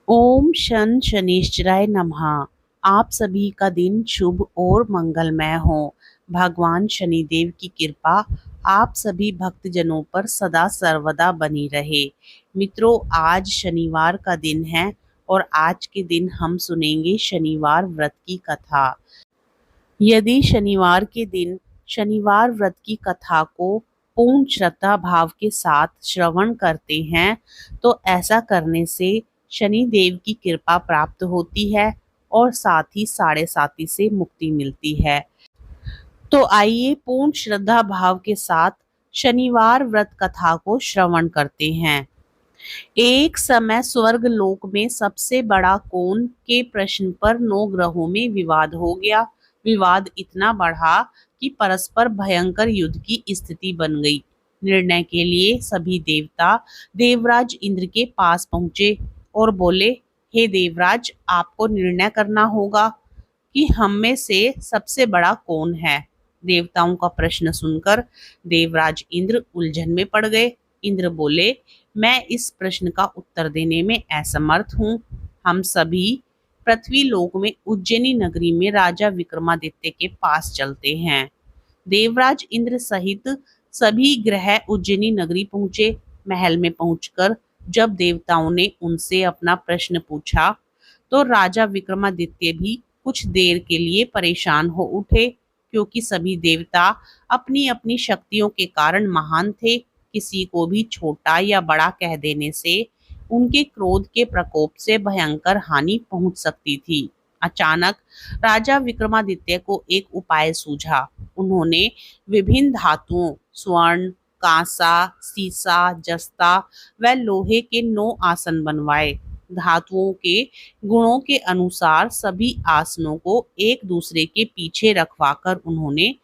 ओम शन शनिश्चराय नमः। आप सभी का दिन शुभ और मंगलमय हो। भगवान शनिदेव की कृपा आप सभी भक्तजनों पर सदा सर्वदा बनी रहे। मित्रों, आज शनिवार का दिन है और आज के दिन हम सुनेंगे शनिवार व्रत की कथा। यदि शनिवार के दिन शनिवार व्रत की कथा को पूर्ण श्रद्धा भाव के साथ श्रवण करते हैं तो ऐसा करने से शनि देव की कृपा प्राप्त होती है और साथ ही साढ़े साती से मुक्ति मिलती है। तो आइए पूर्ण श्रद्धा भाव के साथ शनिवार व्रत कथा को श्रवण करते हैं। एक समय स्वर्ग लोक में सबसे बड़ा कौन के प्रश्न पर 9 ग्रहों में विवाद हो गया। विवाद इतना बढ़ा कि परस्पर भयंकर युद्ध की स्थिति बन गई। निर्णय के लिए सभी देवता देवराज इंद्र के पास पहुंचे और बोले, हे देवराज, आपको निर्णय करना होगा कि हम में से सबसे बड़ा कौन है। देवताओं का प्रश्न सुनकर देवराज इंद्र उलझन में पड़ गए। इंद्र बोले, मैं इस प्रश्न का उत्तर देने में असमर्थ हूँ। हम सभी पृथ्वी लोक में उज्जैनी नगरी में राजा विक्रमादित्य के पास चलते हैं। देवराज इंद्र सहित सभी ग्रह उज्जैनी नगरी पहुंचे। महल में पहुंचकर जब देवताओं ने उनसे अपना प्रश्न पूछा तो राजा विक्रमादित्य भी कुछ देर के लिए परेशान हो उठे, क्योंकि सभी देवता अपनी अपनी शक्तियों के कारण महान थे। किसी को भी छोटा या बड़ा कह देने से उनके क्रोध के प्रकोप से भयंकर हानि पहुंच सकती थी। अचानक राजा विक्रमादित्य को एक उपाय सूझा। उन्होंने विभिन्न धातुओं स्वर्ण, कांसा, सीसा, जस्ता व लोहे के 9 आसन बनवाए। धातुओं के गुणों के अनुसार सभी आसनों को एक दूसरे के पीछे रखवाकर उन्होंने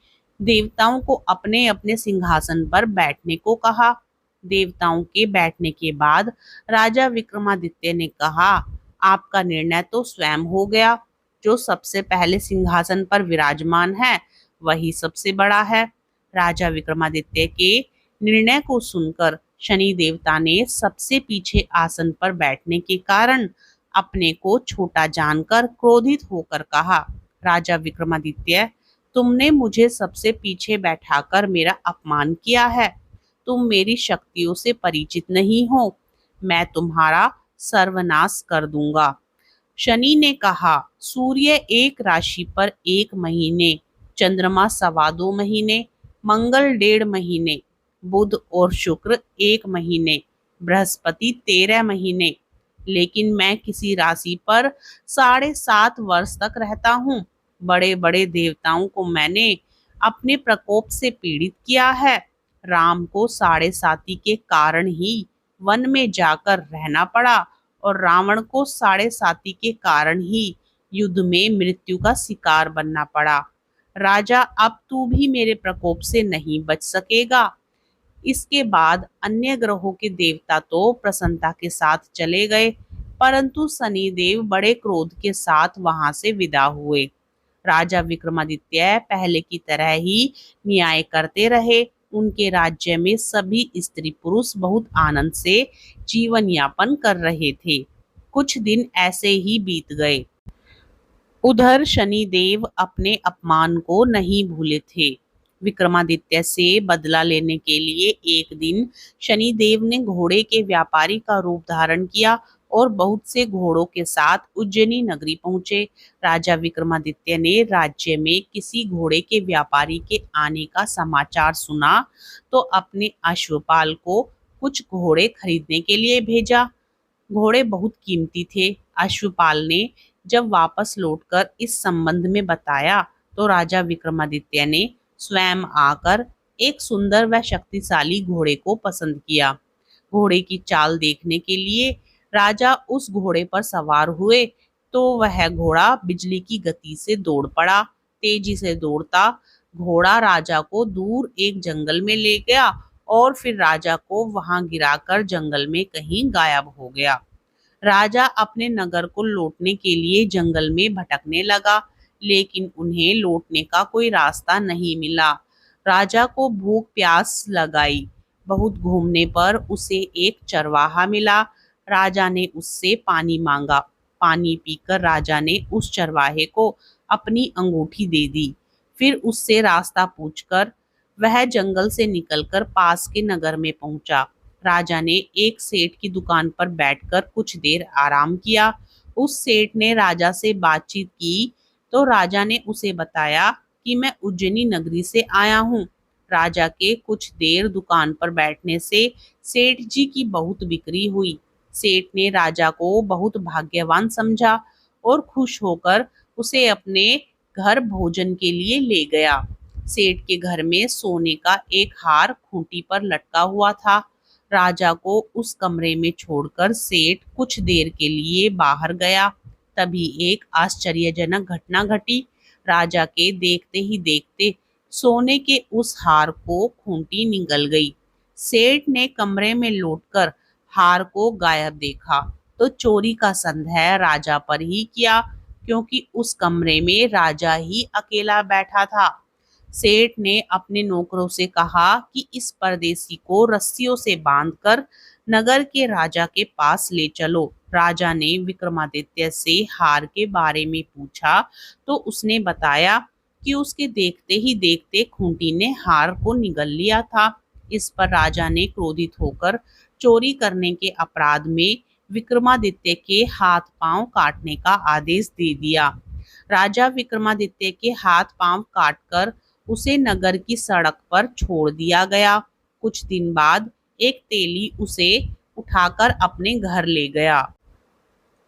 देवताओं को अपने अपने सिंहासन पर बैठने को कहा। देवताओं के बैठने के बाद राजा विक्रमादित्य ने कहा, आपका निर्णय तो स्वयं हो गया। जो सबसे पहले सिंहासन पर विराजमान है वही सबसे बड़ा है। राजा विक्रमादित्य के निर्णय को सुनकर शनि देवता ने सबसे पीछे आसन पर बैठने के कारण अपने को छोटा जानकर क्रोधित होकर कहा, राजा विक्रमादित्य, तुमने मुझे सबसे पीछे बैठाकर मेरा अपमान किया है। तुम मेरी शक्तियों से परिचित नहीं हो। मैं तुम्हारा सर्वनाश कर दूंगा। शनि ने कहा, सूर्य एक राशि पर 1 महीने, चंद्रमा 2.25 महीने, मंगल 1.5 महीने, बुध और शुक्र 1 महीने, बृहस्पति 13 महीने, लेकिन मैं किसी राशि पर 7.5 वर्ष तक रहता हूँ। बड़े बड़े देवताओं को मैंने अपने प्रकोप से पीड़ित किया है। राम को 7.5 के कारण ही वन में जाकर रहना पड़ा और रावण को 7.5 के कारण ही युद्ध में मृत्यु का शिकार बनना पड़ा। राजा, अब तू भी मेरे प्रकोप से नहीं बच सकेगा। इसके बाद अन्य ग्रहों के देवता तो प्रसन्नता के साथ चले गए, परंतु शनिदेव बड़े क्रोध के साथ वहां से विदा हुए। राजा विक्रमादित्य पहले की तरह ही न्याय करते रहे। उनके राज्य में सभी स्त्री पुरुष बहुत आनंद से जीवन यापन कर रहे थे। कुछ दिन ऐसे ही बीत गए। उधर शनिदेव अपने अपमान को नहीं भूले थे। विक्रमादित्य से बदला लेने के लिए एक दिन शनिदेव ने घोड़े के व्यापारी का रूप धारण किया और बहुत से घोड़ों के साथ उज्जैनी नगरी पहुंचे। राजा विक्रमादित्य ने राज्य में किसी घोड़े के व्यापारी के आने का समाचार सुना तो अपने अश्वपाल को कुछ घोड़े खरीदने के लिए भेजा। घोड़े बहुत कीमती थे। अश्वपाल ने जब वापस लौटकर इस संबंध में बताया तो राजा विक्रमादित्य ने स्वयं आकर एक सुंदर व शक्तिशाली घोड़े को पसंद किया। घोड़े की चाल देखने के लिए राजा उस घोड़े पर सवार हुए तो वह घोड़ा बिजली की गति से दौड़ पड़ा। तेजी से दौड़ता घोड़ा राजा को दूर एक जंगल में ले गया और फिर राजा को वहां गिराकर जंगल में कहीं गायब हो गया। राजा अपने नगर को लौटने के लिए जंगल में भटकने लगा, लेकिन उन्हें लौटने का कोई रास्ता नहीं मिला। राजा को भूख प्यास लगाई। बहुत घूमने पर उसे एक चरवाहा मिला। राजा ने उससे पानी मांगा। पानी पीकर राजा ने उस चरवाहे को अपनी अंगूठी दे दी। फिर उससे रास्ता पूछकर वह जंगल से निकलकर पास के नगर में पहुंचा। राजा ने एक सेठ की दुकान पर बैठकर कुछ देर आराम किया। उस सेठ ने राजा से बातचीत की तो राजा ने उसे बताया कि मैं उज्जैनी नगरी से आया हूँ। राजा के कुछ देर दुकान पर बैठने से सेठ जी की बहुत बिक्री हुई। सेठ ने राजा को बहुत भाग्यवान समझा और खुश होकर उसे अपने घर भोजन के लिए ले गया। सेठ के घर में सोने का एक हार खूंटी पर लटका हुआ था। राजा को उस कमरे में छोड़कर सेठ कुछ देर के लिए बाहर गया। तभी एक आश्चर्यजनक घटना घटी। राजा के देखते ही देखते सोने के उस हार को खूंटी निगल गई। सेठ ने कमरे में लौटकर हार को गायब देखा तो चोरी का संदेह राजा पर ही किया, क्योंकि उस कमरे में राजा ही अकेला बैठा था। सेठ ने अपने नौकरों से कहा कि इस परदेसी को रस्सियों से बांधकर नगर के राजा के पास ले चलो। राजा ने विक्रमादित्य से हार के बारे में पूछा तो उसने बताया कि उसके देखते ही देखते खूंटी ने हार को निगल लिया था। इस पर राजा ने क्रोधित होकर चोरी करने के अपराध में विक्रमादित्य के हाथ पांव काटने का आदेश दे दिया। राजा विक्रमादित्य के हाथ पांव काटकर उसे नगर की सड़क पर छोड़ दिया गया। कुछ दिन बाद एक तेली उसे उठाकर अपने घर ले गया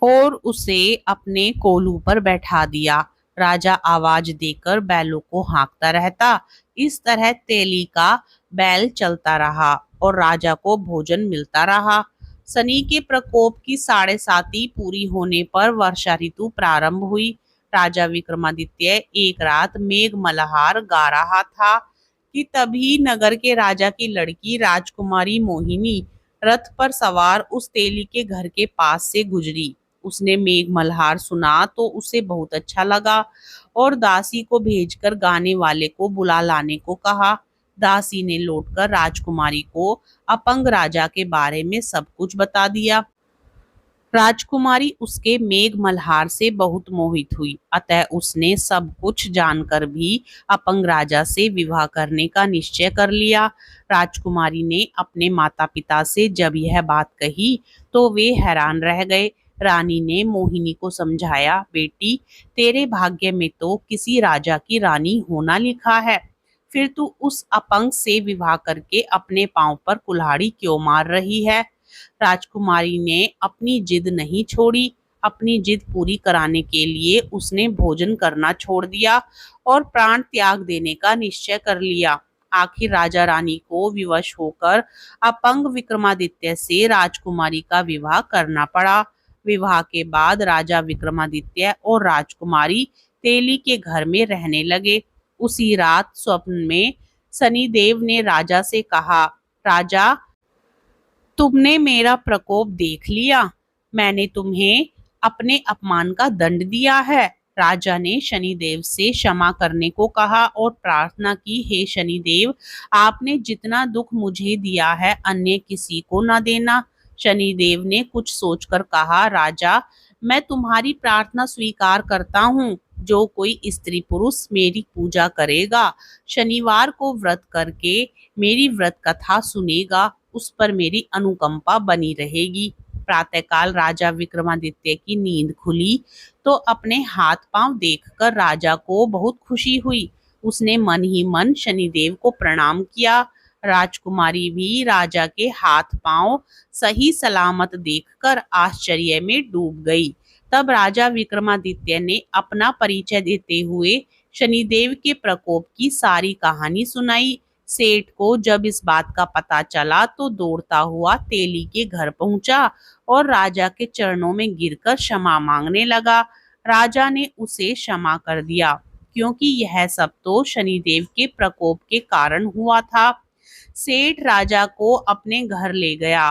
और उसे अपने कोलू पर बैठा दिया। राजा आवाज देकर बैलों को हाँकता रहता। इस तरह तेली का बैल चलता रहा और राजा को भोजन मिलता रहा। शनि के प्रकोप की 7.5 पूरी होने पर वर्षा ऋतु प्रारंभ हुई। राजा विक्रमादित्य एक रात मेघ मल्हार गा रहा था कि तभी नगर के राजा की लड़की राजकुमारी मोहिनी रथ पर सवार उस तेली के घर के पास से गुजरी। उसने मेघ मल्हार सुना तो उसे बहुत अच्छा लगा और दासी को भेजकर गाने वाले को बुला लाने को कहा। दासी ने लौटकर राजकुमारी को अपंग राजा के बारे में सब कुछ बता दिया। राजकुमारी उसके मेघ मल्हार से बहुत मोहित हुई, अतः उसने सब कुछ जानकर भी अपंग राजा से विवाह करने का निश्चय कर लिया। राजकुमारी ने अपने माता पिता से जब यह बात कही तो वे हैरान रह गए। रानी ने मोहिनी को समझाया, बेटी, तेरे भाग्य में तो किसी राजा की रानी होना लिखा है, फिर तू उस अपंग से विवाह करके अपने पांव पर कुल्हाड़ी क्यों मार रही है। राजकुमारी ने अपनी जिद नहीं छोड़ी। अपनी जिद पूरी कराने के लिए उसने भोजन करना छोड़ दिया और प्राण त्याग देने का निश्चय कर लिया। आखिर राजा रानी को विवश होकर अपंग विक्रमादित्य से राजकुमारी का विवाह करना पड़ा। विवाह के बाद राजा विक्रमादित्य और राजकुमारी तेली के घर में रहने लगे। उसी रात स्वप्न में शनिदेव ने राजा से कहा, राजा, तुमने मेरा प्रकोप देख लिया। मैंने तुम्हें अपने अपमान का दंड दिया है। राजा ने शनिदेव से क्षमा करने को कहा और प्रार्थना की, हे शनिदेव, आपने जितना दुख मुझे दिया है अन्य किसी को न देना। शनिदेव ने कुछ सोचकर कहा, राजा, मैं तुम्हारी प्रार्थना स्वीकार करता हूँ। जो कोई स्त्री पुरुष मेरी पूजा करेगा, शनिवार को व्रत करके मेरी व्रत कथा सुनेगा, उस पर मेरी अनुकंपा बनी रहेगी। प्रातःकाल राजा विक्रमादित्य की नींद खुली तो अपने हाथ पांव देखकर राजा को बहुत खुशी हुई। उसने मन ही मन शनिदेव को प्रणाम किया। राजकुमारी भी राजा के हाथ पांव सही सलामत देखकर आश्चर्य में डूब गई। तब राजा विक्रमादित्य ने अपना परिचय देते हुए शनिदेव के प्रकोप की सारी कहानी सुनाई। सेठ को जब इस बात का पता चला तो दौड़ता हुआ तेली के घर पहुंचा और राजा के चरणों में गिरकर क्षमा मांगने लगा। राजा ने उसे क्षमा कर दिया, क्योंकि यह सब तो शनिदेव के प्रकोप के कारण हुआ था। सेठ राजा को अपने घर ले गया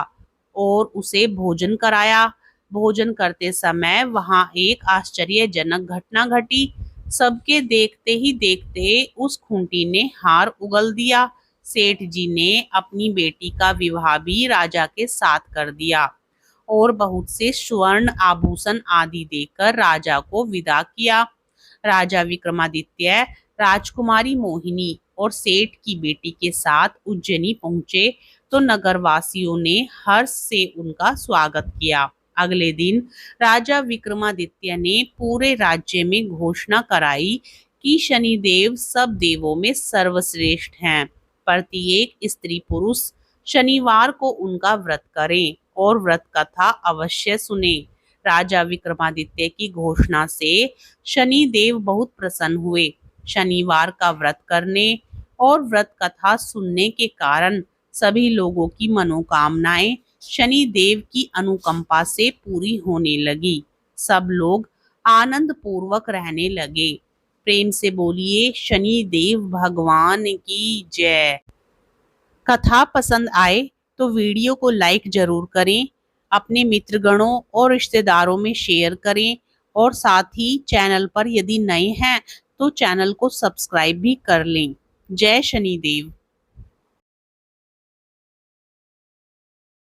और उसे भोजन कराया। भोजन करते समय वहां एक आश्चर्यजनक घटना घटी। सबके देखते ही देखते उस खूंटी ने हार उगल दिया। सेठ जी ने अपनी बेटी का विवाह भी राजा के साथ कर दिया और बहुत से स्वर्ण आभूषण आदि देकर राजा को विदा किया। राजा विक्रमादित्य राजकुमारी मोहिनी और सेठ की बेटी के साथ उज्जैनी पहुंचे तो नगरवासियों ने हर्ष से उनका स्वागत किया। अगले दिन राजा विक्रमादित्य ने पूरे राज्य में घोषणा कराई कि शनिदेव सब देवों में सर्वश्रेष्ठ हैं। प्रत्येक स्त्री पुरुष शनिवार को उनका व्रत करें और व्रत कथा अवश्य सुने। राजा विक्रमादित्य की घोषणा से शनि देव बहुत प्रसन्न हुए। शनिवार का व्रत करने और व्रत कथा सुनने के कारण सभी लोगों की मनोकामनाएं शनि देव की अनुकंपा से पूरी होने लगी। सब लोग आनंद पूर्वक रहने लगे। प्रेम से बोलिए शनि देव भगवान की जय। कथा पसंद आए तो वीडियो को लाइक जरूर करें, अपने मित्रगणों और रिश्तेदारों में शेयर करें और साथ ही चैनल पर यदि नए हैं तो चैनल को सब्सक्राइब भी कर लें। जय शनिदेव।